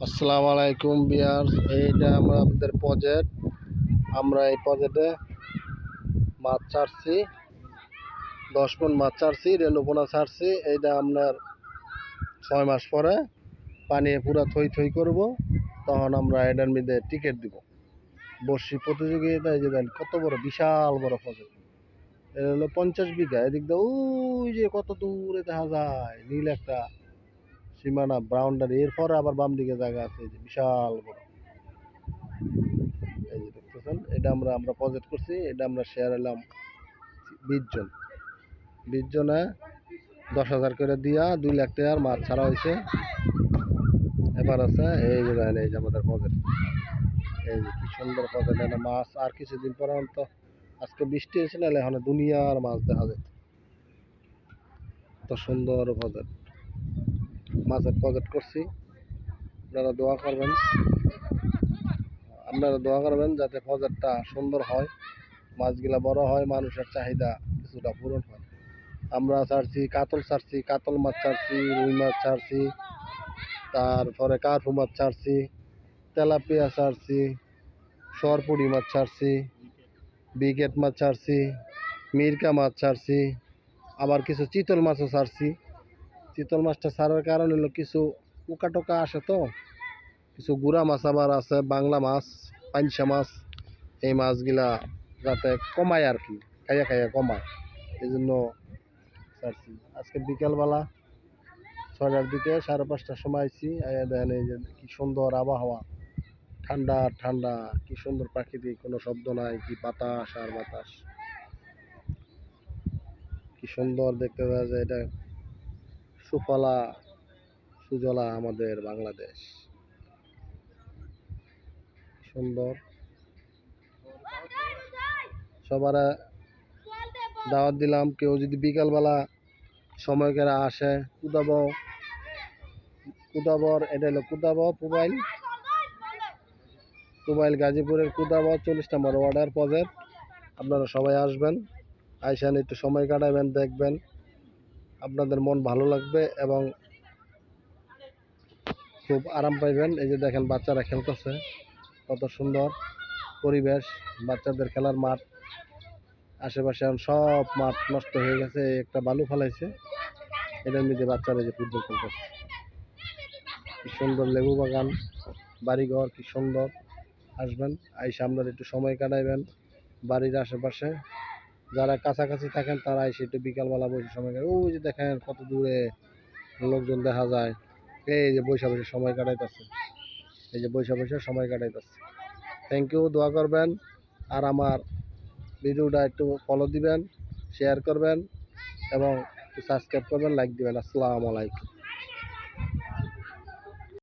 আসসালামু আলাইকুম বিয়ার। এইটা আমাদের প্রজেক্ট। আমরা এই প্রজেক্টে মাছ ছাড়ছি, 10 মণ মাছ ছাড়ছি, রেণুপোনা ছাড়ছি। এইটা আপনার 6 মাস পরে পানি পুরা থই থই করব, তখন আমরা এটার মধ্যে টিকিট দিব। বর্ষি প্রতিযোগিতা। এই যে দেন কত বড়, বিশাল বড় প্রজেক্ট। এটা হলো 50 বিঘা। এদিক দিয়ে ওই যে কত দূরে দেখা যায় নীল একটা সীমানা, বাউন্ডারি। এরপরে আবার বাম দিকে জায়গা আছে, এই যে বিশাল বড়। এই যে দেখতেছেন, এটা আমরা প্রজেক্ট করছি। এটা আমরা শেয়ার হলাম 20 জন। 20 জনে 10,000 করে দিয়া 2 লাখ টাকার মাছ ছাড়া হয়েছে। এবার আছে এই যে দেখেন, এই যে আমাদের প্রজেক্ট। এই যে কি সুন্দর প্রজেক্ট। এটা মাছ আর কিছুদিন পরে তো, আজকে বৃষ্টি হয়েছে, নাহলে এখন দুনিয়ার মাছ দেখা যেত। তো সুন্দর প্রজেক্ট, মাছের প্রজেক্ট করছি। আপনারা দোয়া করবেন, যাতে প্রজেক্টটা সুন্দর হয়, মাছগুলা বড় হয়, মানুষের চাহিদা কিছুটা পূরণ হয়। আমরা ছাড়ছি কাতল, কাতল মাছ ছাড়ছি, রুই মাছ ছাড়ছি, তারপরে কার্পু মাছ ছাড়ছি, তেলাপিয়া ছাড়ছি, সরপুরি মাছ ছাড়ছি, বিগেট মাছ ছাড়ছি, মিরকা মাছ ছাড়ছি, আবার কিছু চিতল মাছও ছাড়ছি। চিতল মাছটা ছাড়ার কারণ হলো কিছু পোকা টোকা আসে, তো কিছু গুড়া মাছ আবার আছে, বাংলা মাছ, পাঞ্চা মাছ। এই মাছগুলা যাতে কমায় আর কি, খাইয়া খাইয়া কমায়, এই জন্য ছাড়ছি। আজকে বিকালবেলা 6টার দিকে, 5:30টার সময় আইছি। দেখেন এই যে কি সুন্দর আবহাওয়া, ঠান্ডা ঠান্ডা, কি সুন্দর প্রাকৃতিক, কোনো শব্দ নাই, কি বাতাস আর বাতাস, কি সুন্দর দেখতে পাওয়া যায়। এটা সুফলা সুজলা আমাদের বাংলাদেশ, সুন্দর। সবার দাওয়াত দিলাম, কেউ যদি বিকালবেলা সময় করে আসে। কুদাবর, এটা হলো কুদাবর পুবাইল গাজীপুরের কুদাবর 40 নম্বর ওয়ার্ডের প্রজেক্ট। আপনারা সবাই আসবেন, আইসান একটু সময় কাটাবেন, দেখবেন, আপনাদের মন ভালো লাগবে এবং খুব আরাম পাইবেন। এই যে দেখেন বাচ্চারা খেলতেছে, কত সুন্দর পরিবেশ, বাচ্চাদের খেলার মাঠ। আশেপাশে এখন সব মাঠ নষ্ট হয়ে গেছে, একটা বালু ফেলাইছে, এটার মধ্যে বাচ্চারা যে ফুটবল খেলতেছে। কি সুন্দর লেবু বাগান, বাড়িঘর, কি সুন্দর। আসবেন, আইসা আপনারা একটু সময় কাটাইবেন বাড়ির আশেপাশে। যারা কাছাকাছি থাকেন তারা এসে একটু বিকালবেলা বসে সময় কাটায়। ওই যে দেখেন কত দূরে লোকজন দেখা যায়, এই যে বৈশা বসে সময় কাটাইতেছে, এই যে বৈশা বসে সময় কাটাইতেছে। থ্যাংক ইউ, দোয়া করবেন, আর আমার ভিডিওটা একটু ফলো দিবেন, শেয়ার করবেন এবং সাবস্ক্রাইব করবেন, লাইক দিবেন। আসসালামু আলাইকুম।